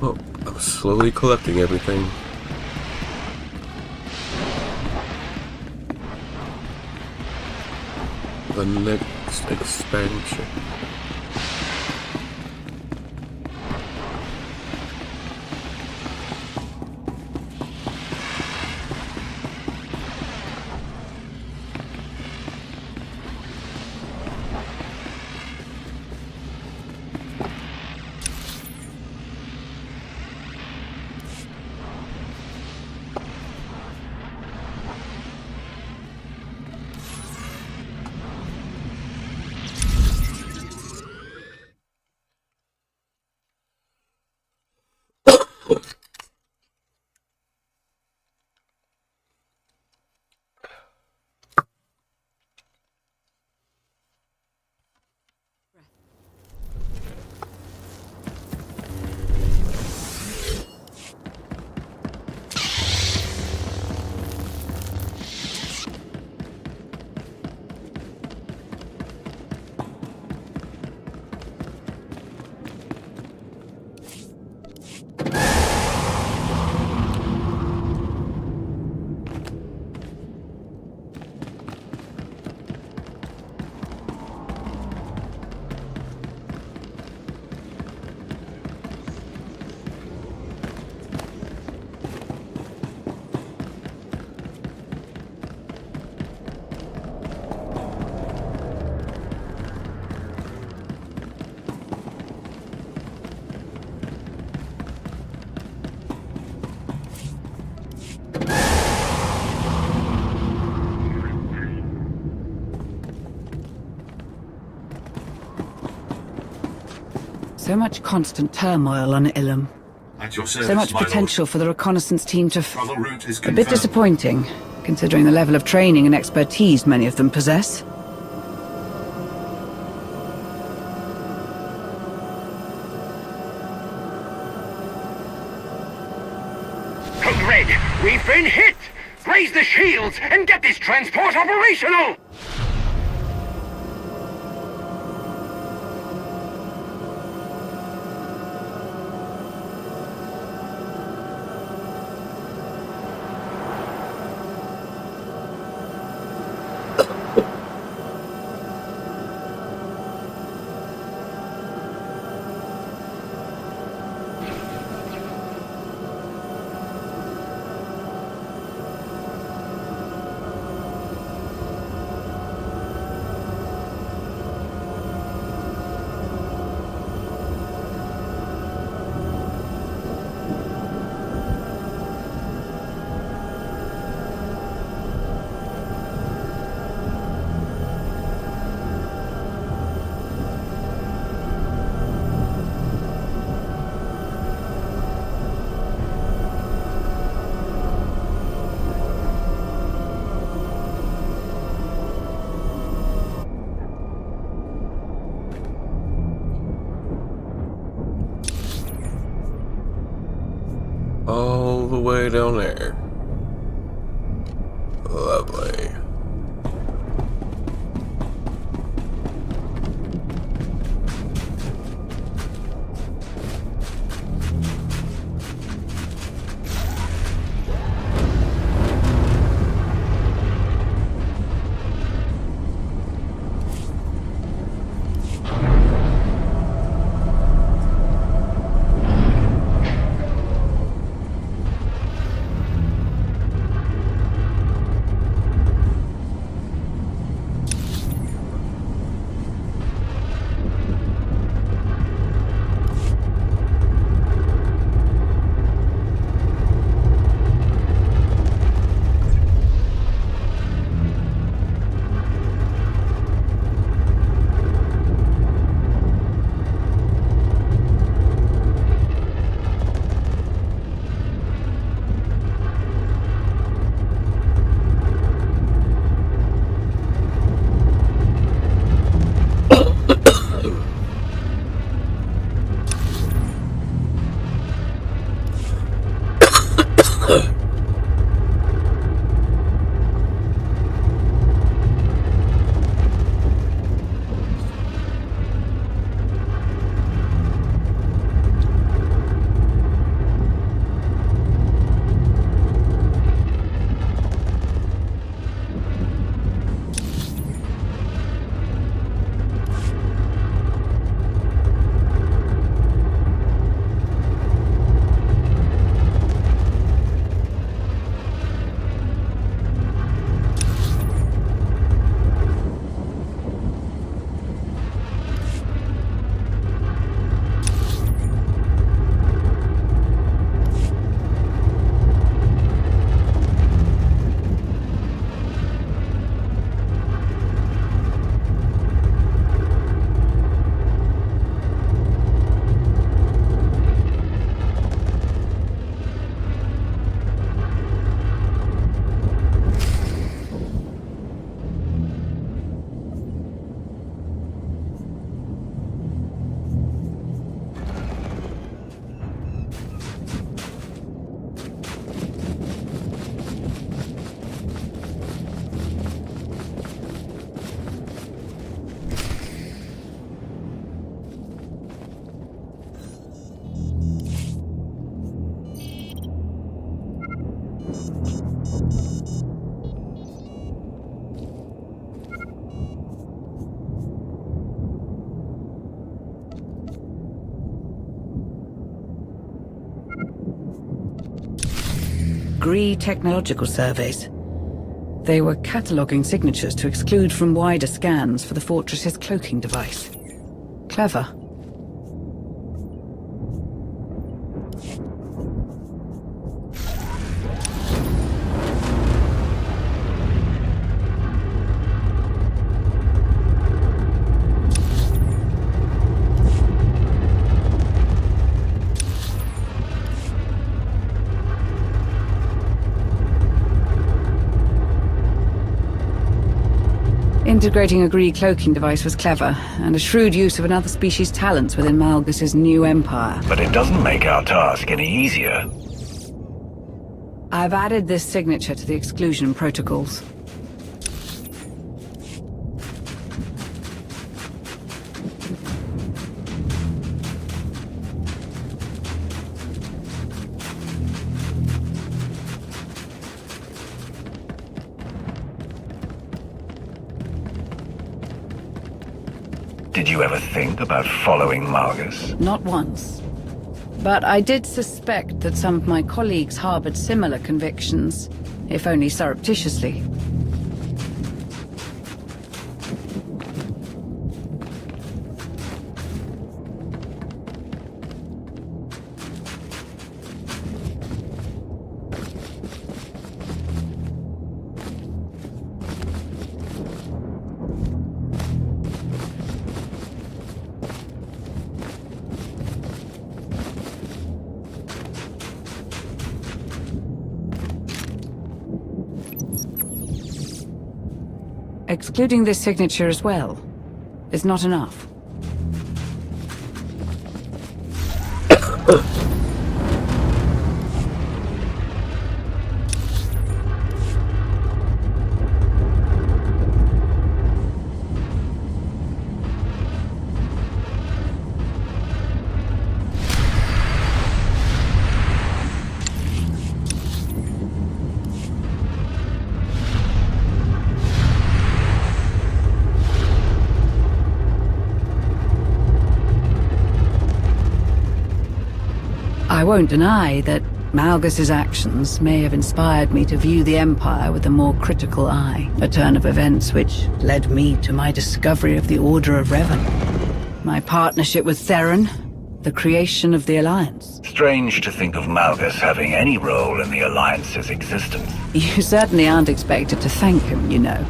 Oh, I was slowly collecting everything. The next expansion. So much constant turmoil on Ilum. At your service, So much my potential for the reconnaissance team to... Travel route is A confirmed. bit disappointing, considering the level of training and expertise many of them possess. Code Red, we've been hit! Raise the shields and get this transport operational! All the way down there. Lovely. Gree technological surveys. They were cataloguing signatures to exclude from wider scans for the fortress's cloaking device. Clever. Integrating a Gree cloaking device was clever, and a shrewd use of another species' talents within Malgus's new empire. But it doesn't make our task any easier. I've added this signature to the exclusion protocols. Did you ever think about following Malgus? Not once. But I did suspect that some of my colleagues harbored similar convictions, if only surreptitiously. Excluding this signature as well is not enough. I won't deny that Malgus's actions may have inspired me to view the Empire with a more critical eye, a turn of events which led me to my discovery of the Order of Revan, my partnership with Theron, the creation of the Alliance. Strange to think of Malgus having any role in the Alliance's existence. You certainly aren't expected to thank him, you know.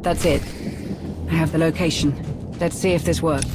That's it. I have the location. Let's see if this works.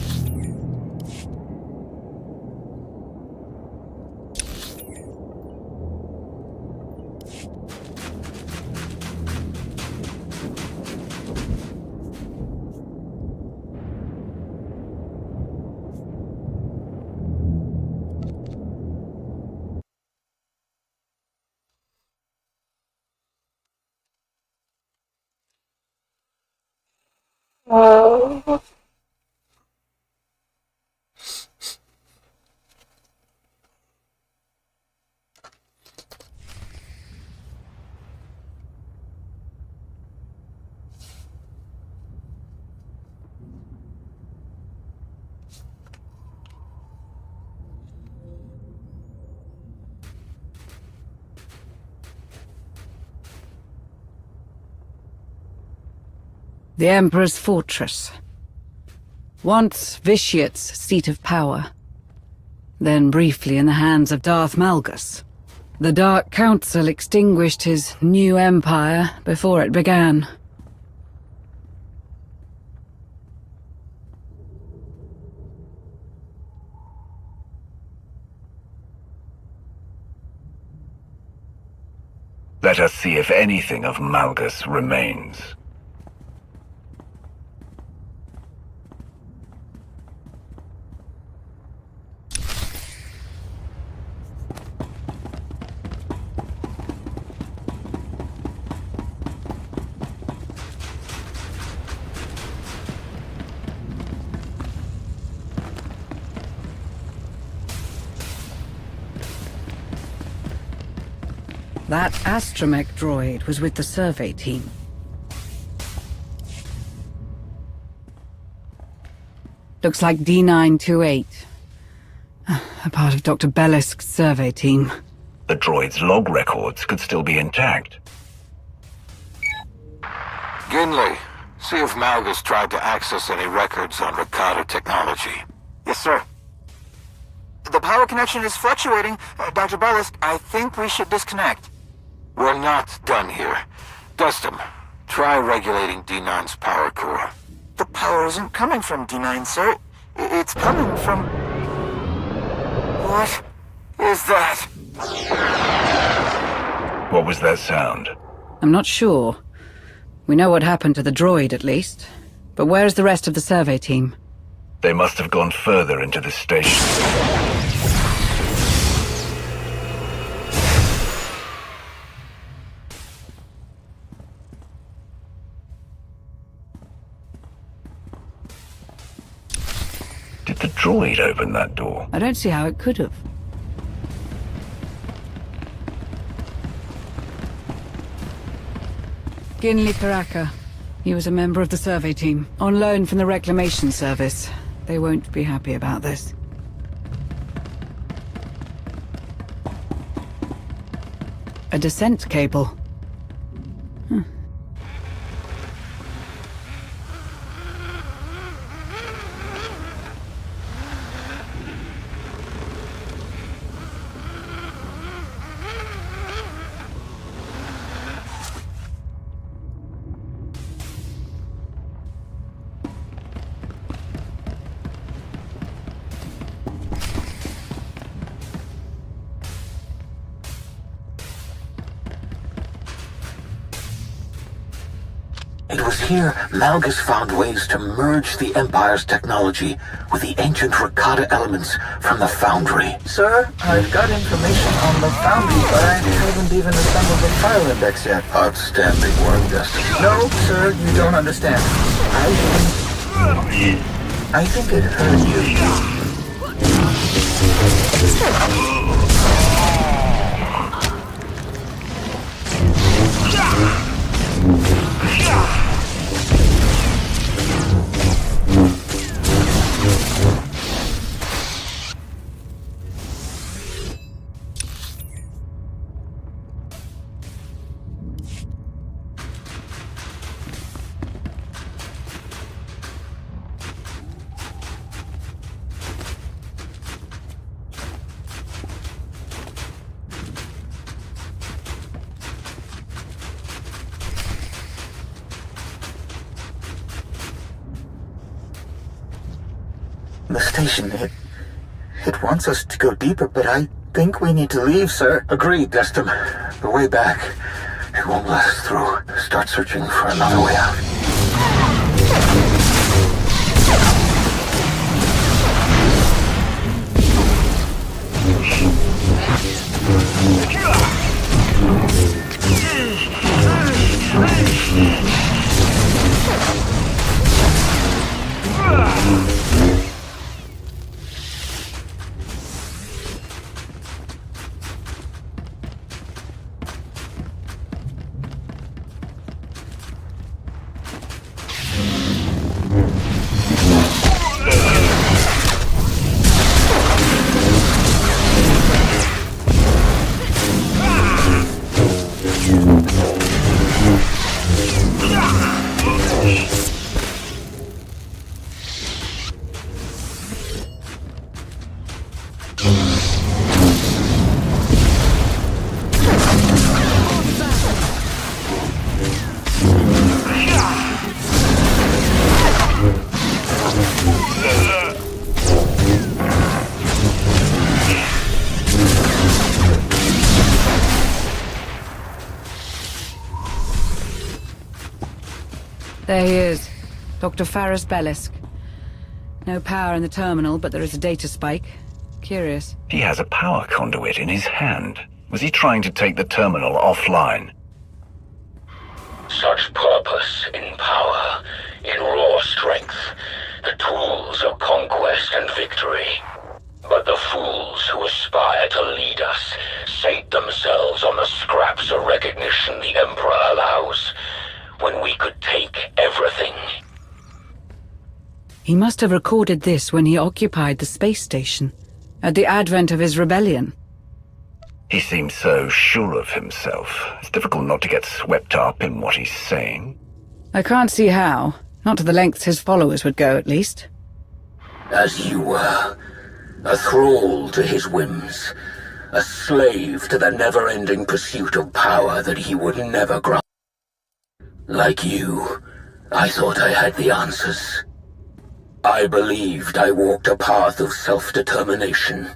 The Emperor's fortress. Once Vitiate's seat of power. Then briefly in the hands of Darth Malgus. The Dark Council extinguished his new empire before it began. Let us see if anything of Malgus remains. That astromech droid was with the survey team. Looks like D928. A part of Dr. Bellisk's survey team. The droid's log records could still be intact. Ginley, see if Malgus tried to access any records on Rakata technology. Yes, sir. The power connection is fluctuating. Dr. Bellisk, I think we should disconnect. We're not done here. Dustin, try regulating D9's power core. The power isn't coming from D9, sir. It's coming from... What is that? What was that sound? I'm not sure. We know what happened to the droid, at least. But where's the rest of the survey team? They must have gone further into the station. Did the droid open that door? I don't see how it could have. Ginley Karaka. He was a member of the survey team, on loan from the Reclamation Service. They won't be happy about this. A descent cable. It was here Malgus found ways to merge the Empire's technology with the ancient Rakata elements from the Foundry. Sir, I've got information on the Foundry, but I haven't even assembled the file index yet. Outstanding work, Destiny. No, sir, you don't understand. I think it hurt you. The station, it wants us to go deeper, but I think we need to leave, sir. Agreed, Destin. The way back, it won't let us through. Start searching for another way out. There he is. Dr. Faris Bellisk. No power in the terminal, but there is a data spike. Curious. He has a power conduit in his hand. Was he trying to take the terminal offline? Such purpose in power, in raw strength, the tools of conquest and victory. But the fools who aspire to lead us sate themselves on the scraps of recognition the Emperor allows, when we could take everything. He must have recorded this when he occupied the space station, at the advent of his rebellion. He seems so sure of himself. It's difficult not to get swept up in what he's saying. I can't see how. Not to the lengths his followers would go, at least. As you were, a thrall to his whims, a slave to the never-ending pursuit of power that he would never grasp. Like you, I thought I had the answers. I believed I walked a path of self-determination.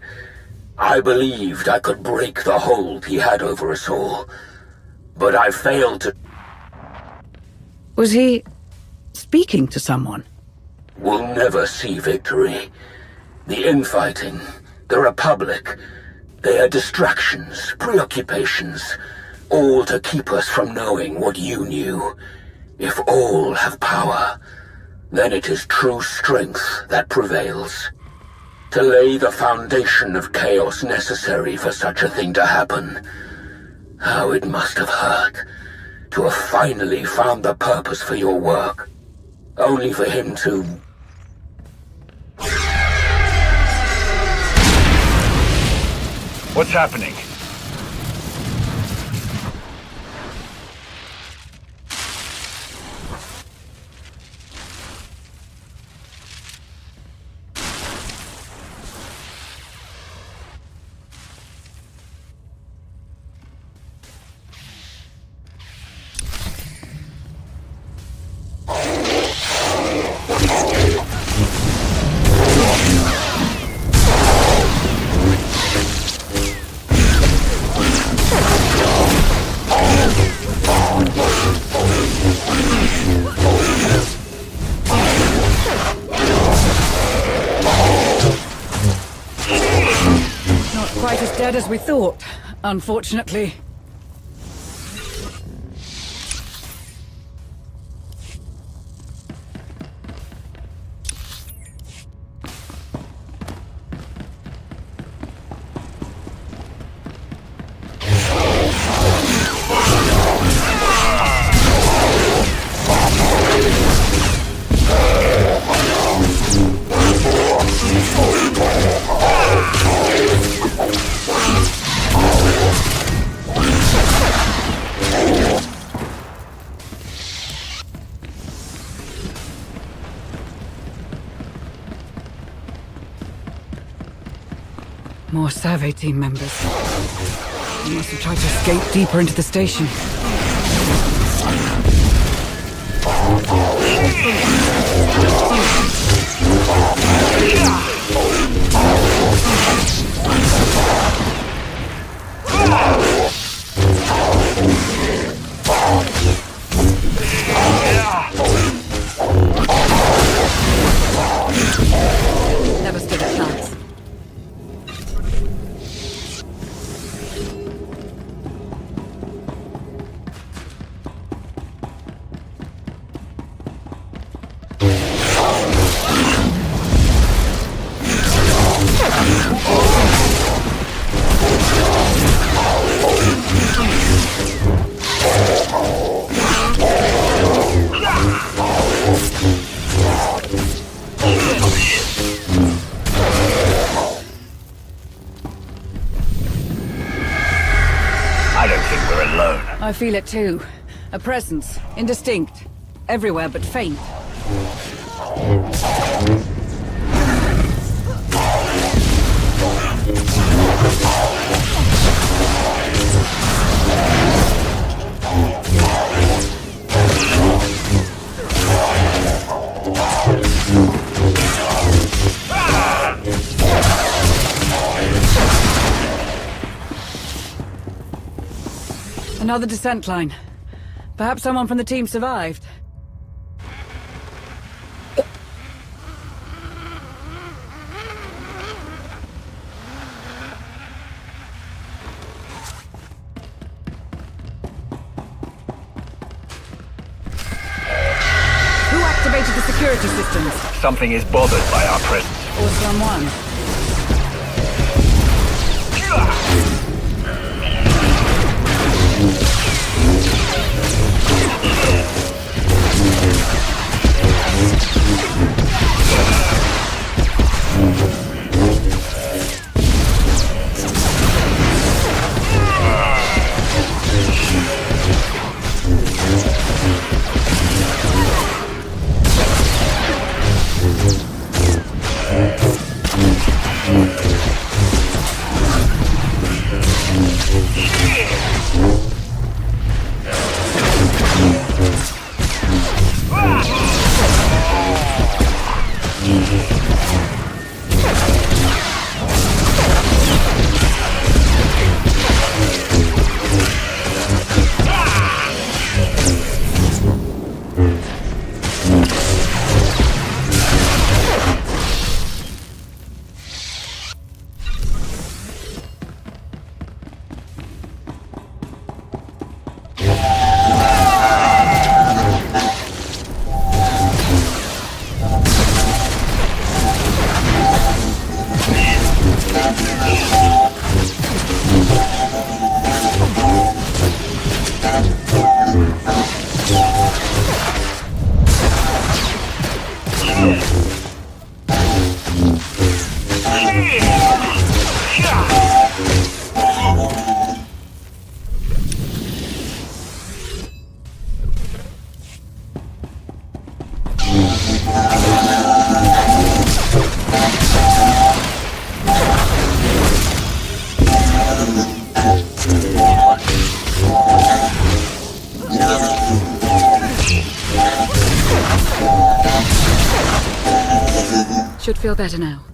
I believed I could break the hold he had over us all. But I failed to... Was he speaking to someone? We'll never see victory. The infighting, the Republic, they are distractions, preoccupations, all to keep us from knowing what you knew. If all have power, then it is true strength that prevails. To lay the foundation of chaos necessary for such a thing to happen. How it must have hurt to have finally found the purpose for your work, only for him to... What's happening? Quite as dead as we thought, unfortunately. More survey team members. They must have tried to escape deeper into the station. Never stood a chance. I don't think we're alone. I feel it too. A presence, indistinct, everywhere but faint. Another descent line. Perhaps someone from the team survived. activated the security systems. Something is bothered by our presence. Or someone. Should feel better now.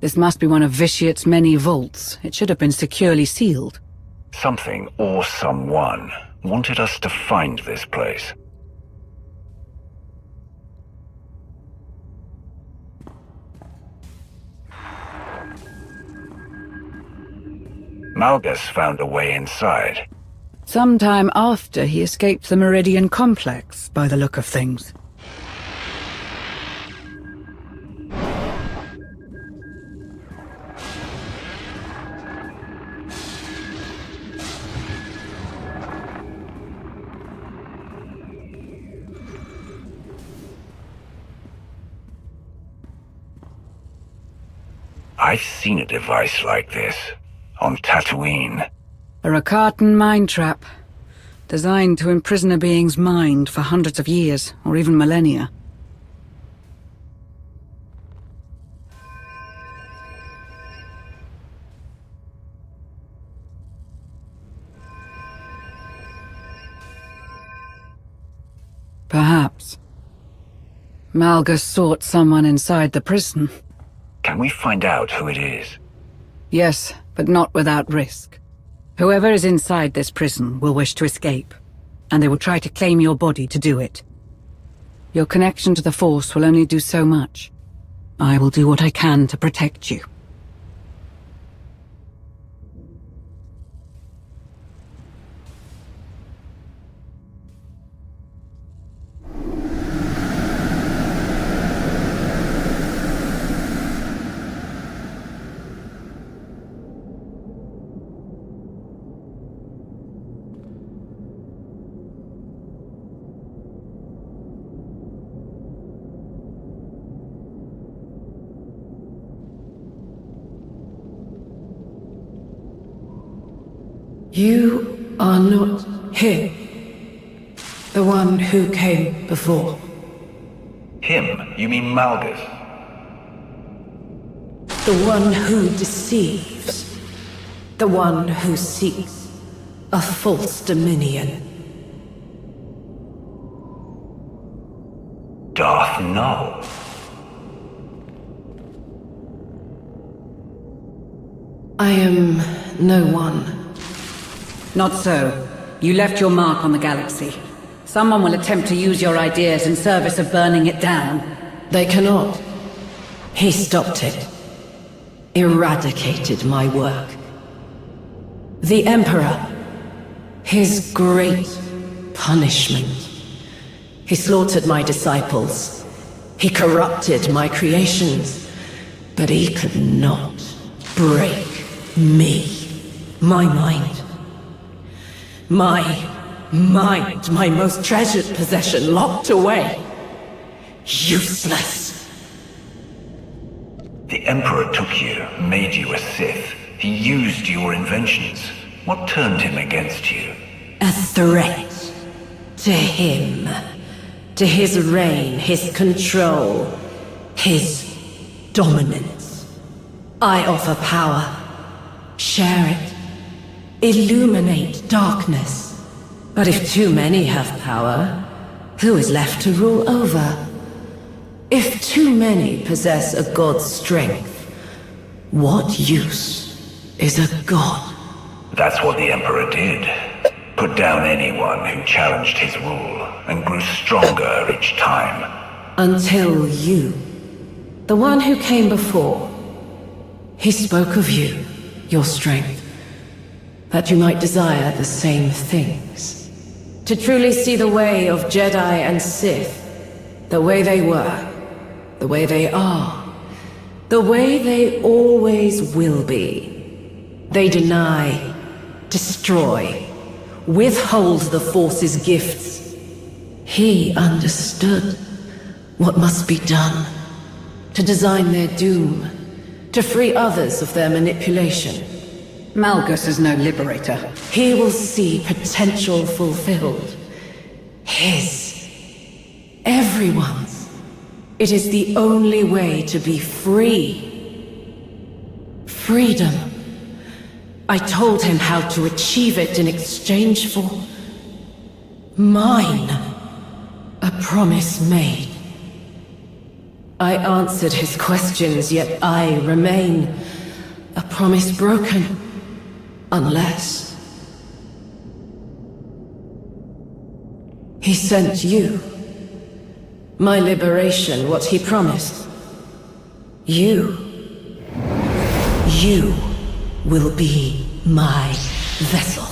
This must be one of Vitiate's many vaults. It should have been securely sealed. Something or someone wanted us to find this place. Malgus found a way inside. Sometime after he escaped the Meridian Complex, by the look of things. I've seen a device like this on Tatooine. A Rakatan mind trap, designed to imprison a being's mind for hundreds of years, or even millennia. Perhaps. Malgus sought someone inside the prison. Can we find out who it is? Yes, but not without risk. Whoever is inside this prison will wish to escape, and they will try to claim your body to do it. Your connection to the Force will only do so much. I will do what I can to protect you. You are not him. The one who came before. Him? You mean Malgus? The one who deceives. The one who seeks a false dominion. Darth Null. I am no one. Not so. You left your mark on the galaxy. Someone will attempt to use your ideas in service of burning it down. They cannot. He stopped it. Eradicated my work. The Emperor. His great punishment. He slaughtered my disciples. He corrupted my creations. But he could not break me. My mind. My mind, my most treasured possession, locked away. Useless. The Emperor took you, made you a Sith. He used your inventions. What turned him against you? A threat. To him. To his reign, his control, his dominance. I offer power. Share it. Illuminate darkness. But if too many have power, who is left to rule over? If too many possess a god's strength, what use is a god? That's what the Emperor did. Put down anyone who challenged his rule, and grew stronger each time. Until you, the one who came before, he spoke of you, your strength. That you might desire the same things. To truly see the way of Jedi and Sith, the way they were, the way they are, the way they always will be. They deny, destroy, withhold the Force's gifts. He understood what must be done to design their doom, to free others of their manipulation. Malgus is no liberator. He will see potential fulfilled. His. Everyone's. It is the only way to be free. Freedom. I told him how to achieve it in exchange for... mine. A promise made. I answered his questions, yet I remain. A promise broken. Unless... he sent you. My liberation, what he promised. You. You will be my vessel.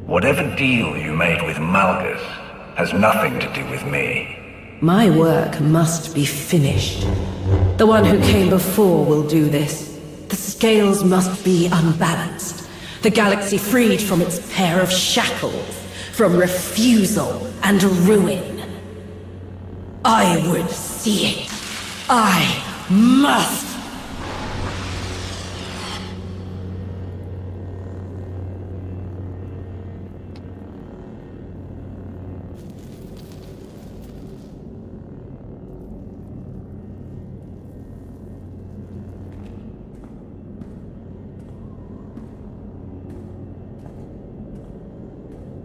Whatever deal you made with Malgus has nothing to do with me. My work must be finished. The one who came before will do this. The scales must be unbalanced. The galaxy freed from its pair of shackles, from refusal and ruin. I would see it. I must!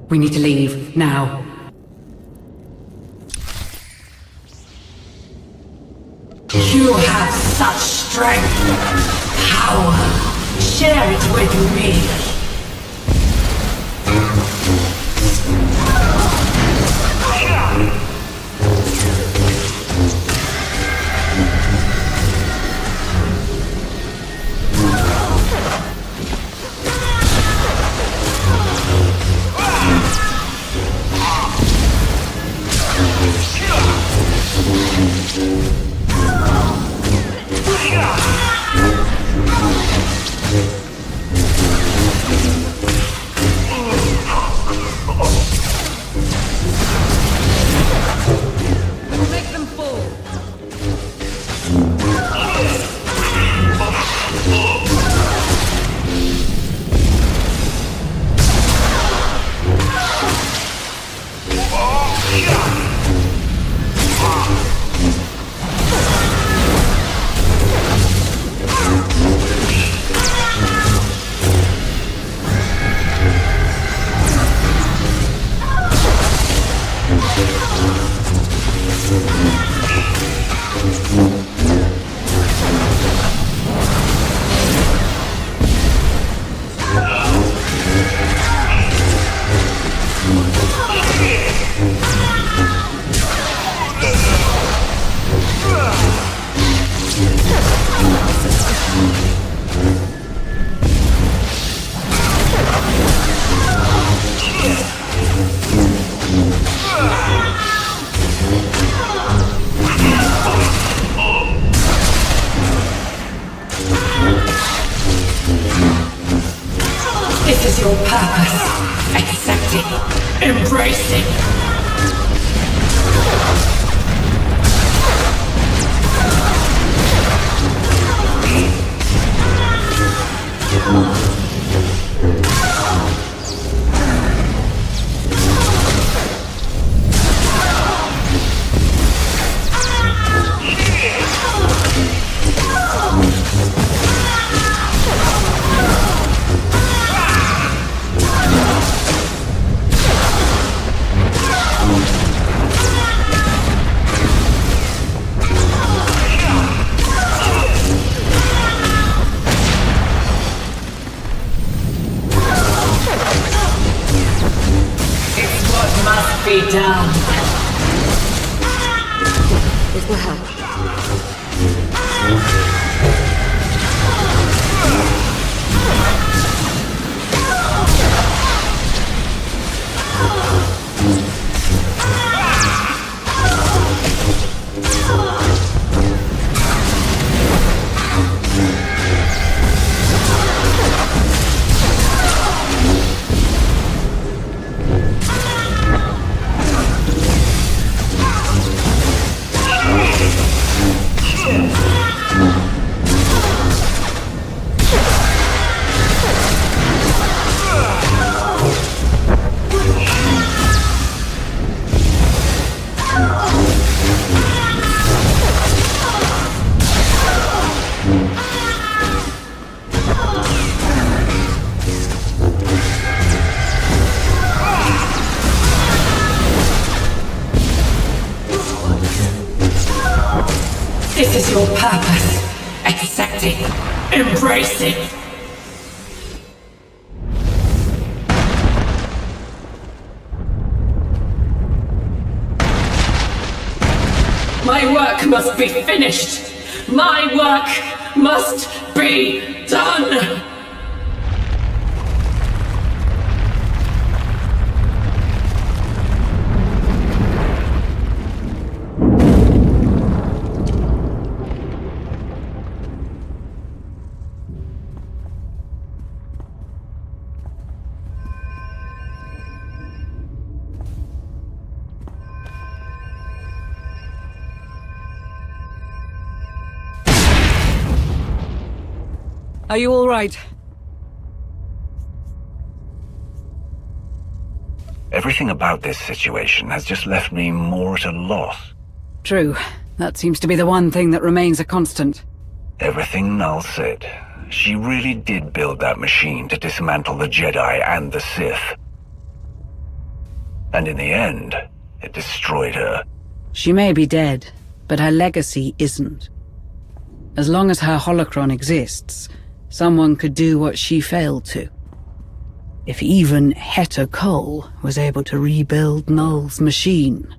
We need to leave, now. You have such strength, power. Share it with me. This is your purpose. Accepting. Embracing. Be done. It will help. This is your purpose. Accepting. Embracing. My work must be finished. My work must be done. Are you all right? Everything about this situation has just left me more at a loss. True. That seems to be the one thing that remains a constant. Everything Null said. She really did build that machine to dismantle the Jedi and the Sith. And in the end, it destroyed her. She may be dead, but her legacy isn't. As long as her holocron exists, someone could do what she failed to. If even Heta Cole was able to rebuild Null's machine.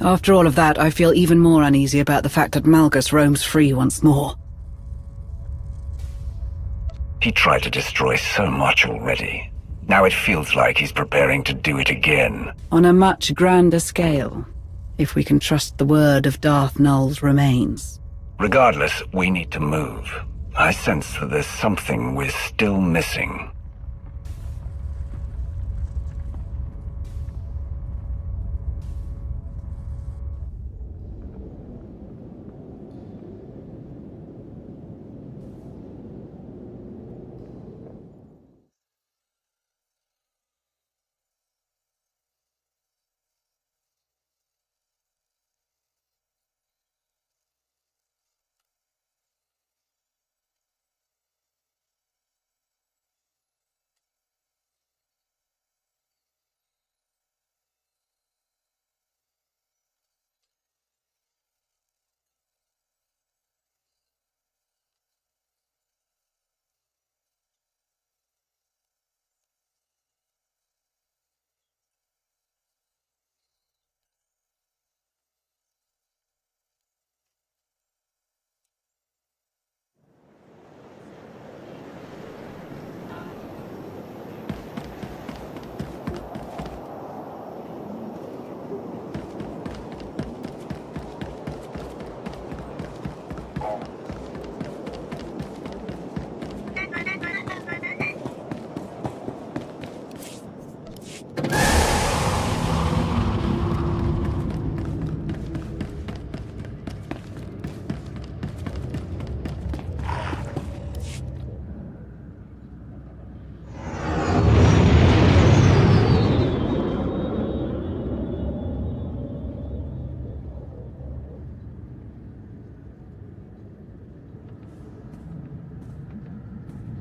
After all of that, I feel even more uneasy about the fact that Malgus roams free once more. He tried to destroy so much already. Now it feels like he's preparing to do it again. On a much grander scale, if we can trust the word of Darth Null's remains. Regardless, we need to move. I sense that there's something we're still missing.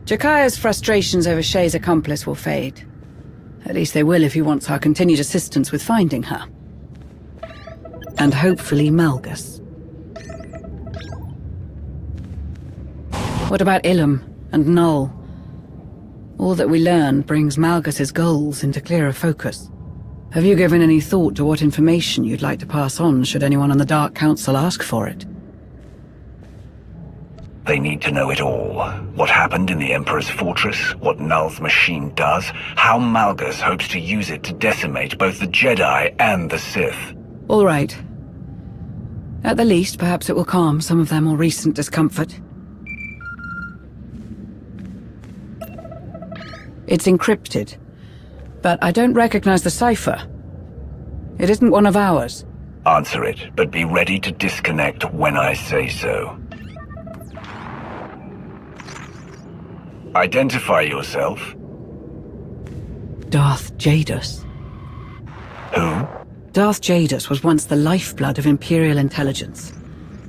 Jakaya's frustrations over Shay's accomplice will fade. At least they will if he wants our continued assistance with finding her. And hopefully Malgus. What about Ilum and Null? All that we learn brings Malgus's goals into clearer focus. Have you given any thought to what information you'd like to pass on should anyone on the Dark Council ask for it? They need to know it all. What happened in the Emperor's fortress, what Null's machine does, how Malgus hopes to use it to decimate both the Jedi and the Sith. All right. At the least, perhaps it will calm some of their more recent discomfort. It's encrypted, but I don't recognize the cipher. It isn't one of ours. Answer it, but be ready to disconnect when I say so. Identify yourself. Darth Jadus. Who? Darth Jadus was once the lifeblood of Imperial intelligence.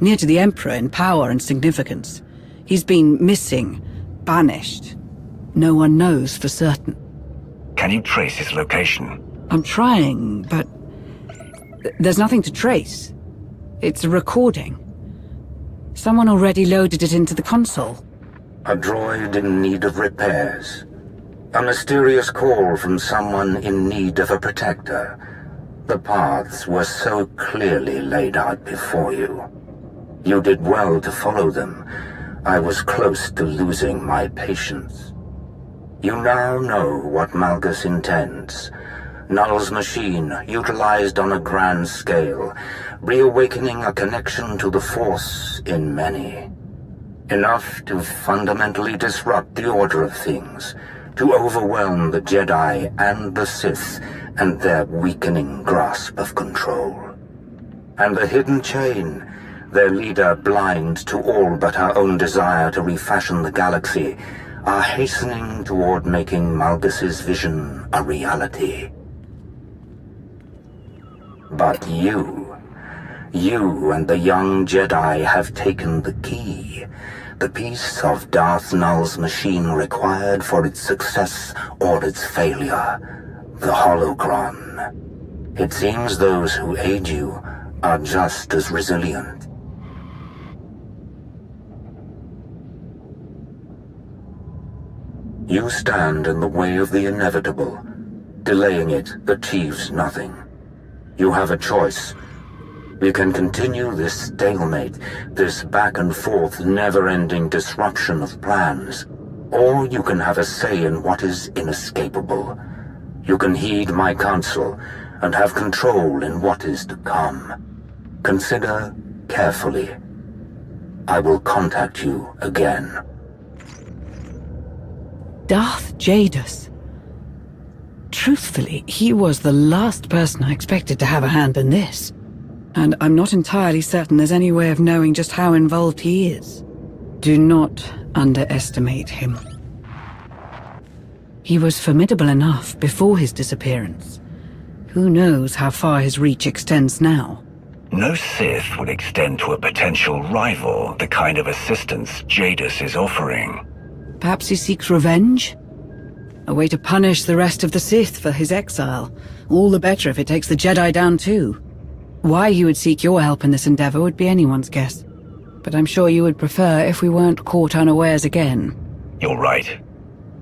Near to the Emperor in power and significance. He's been missing, banished. No one knows for certain. Can you trace his location? I'm trying, but there's nothing to trace. It's a recording. Someone already loaded it into the console. A droid in need of repairs. A mysterious call from someone in need of a protector. The paths were so clearly laid out before you. You did well to follow them. I was close to losing my patience. You now know what Malgus intends. Null's machine, utilized on a grand scale, reawakening a connection to the Force in many. Enough to fundamentally disrupt the order of things, to overwhelm the Jedi and the Sith and their weakening grasp of control. And the hidden chain, their leader blind to all but her own desire to refashion the galaxy, are hastening toward making Malgus's vision a reality. But you and the young Jedi have taken the key, the piece of Darth Null's machine required for its success or its failure, the holocron. It seems those who aid you are just as resilient. You stand in the way of the inevitable. Delaying it achieves nothing. You have a choice. We can continue this stalemate, this back-and-forth, never-ending disruption of plans. Or you can have a say in what is inescapable. You can heed my counsel and have control in what is to come. Consider carefully. I will contact you again. Darth Jadus. Truthfully, he was the last person I expected to have a hand in this. And I'm not entirely certain there's any way of knowing just how involved he is. Do not underestimate him. He was formidable enough before his disappearance. Who knows how far his reach extends now? No Sith would extend to a potential rival the kind of assistance Jadus is offering. Perhaps he seeks revenge? A way to punish the rest of the Sith for his exile. All the better if it takes the Jedi down too. Why he would seek your help in this endeavor would be anyone's guess. But I'm sure you would prefer if we weren't caught unawares again. You're right.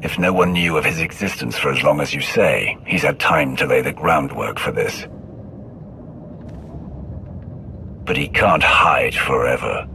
If no one knew of his existence for as long as you say, he's had time to lay the groundwork for this. But he can't hide forever.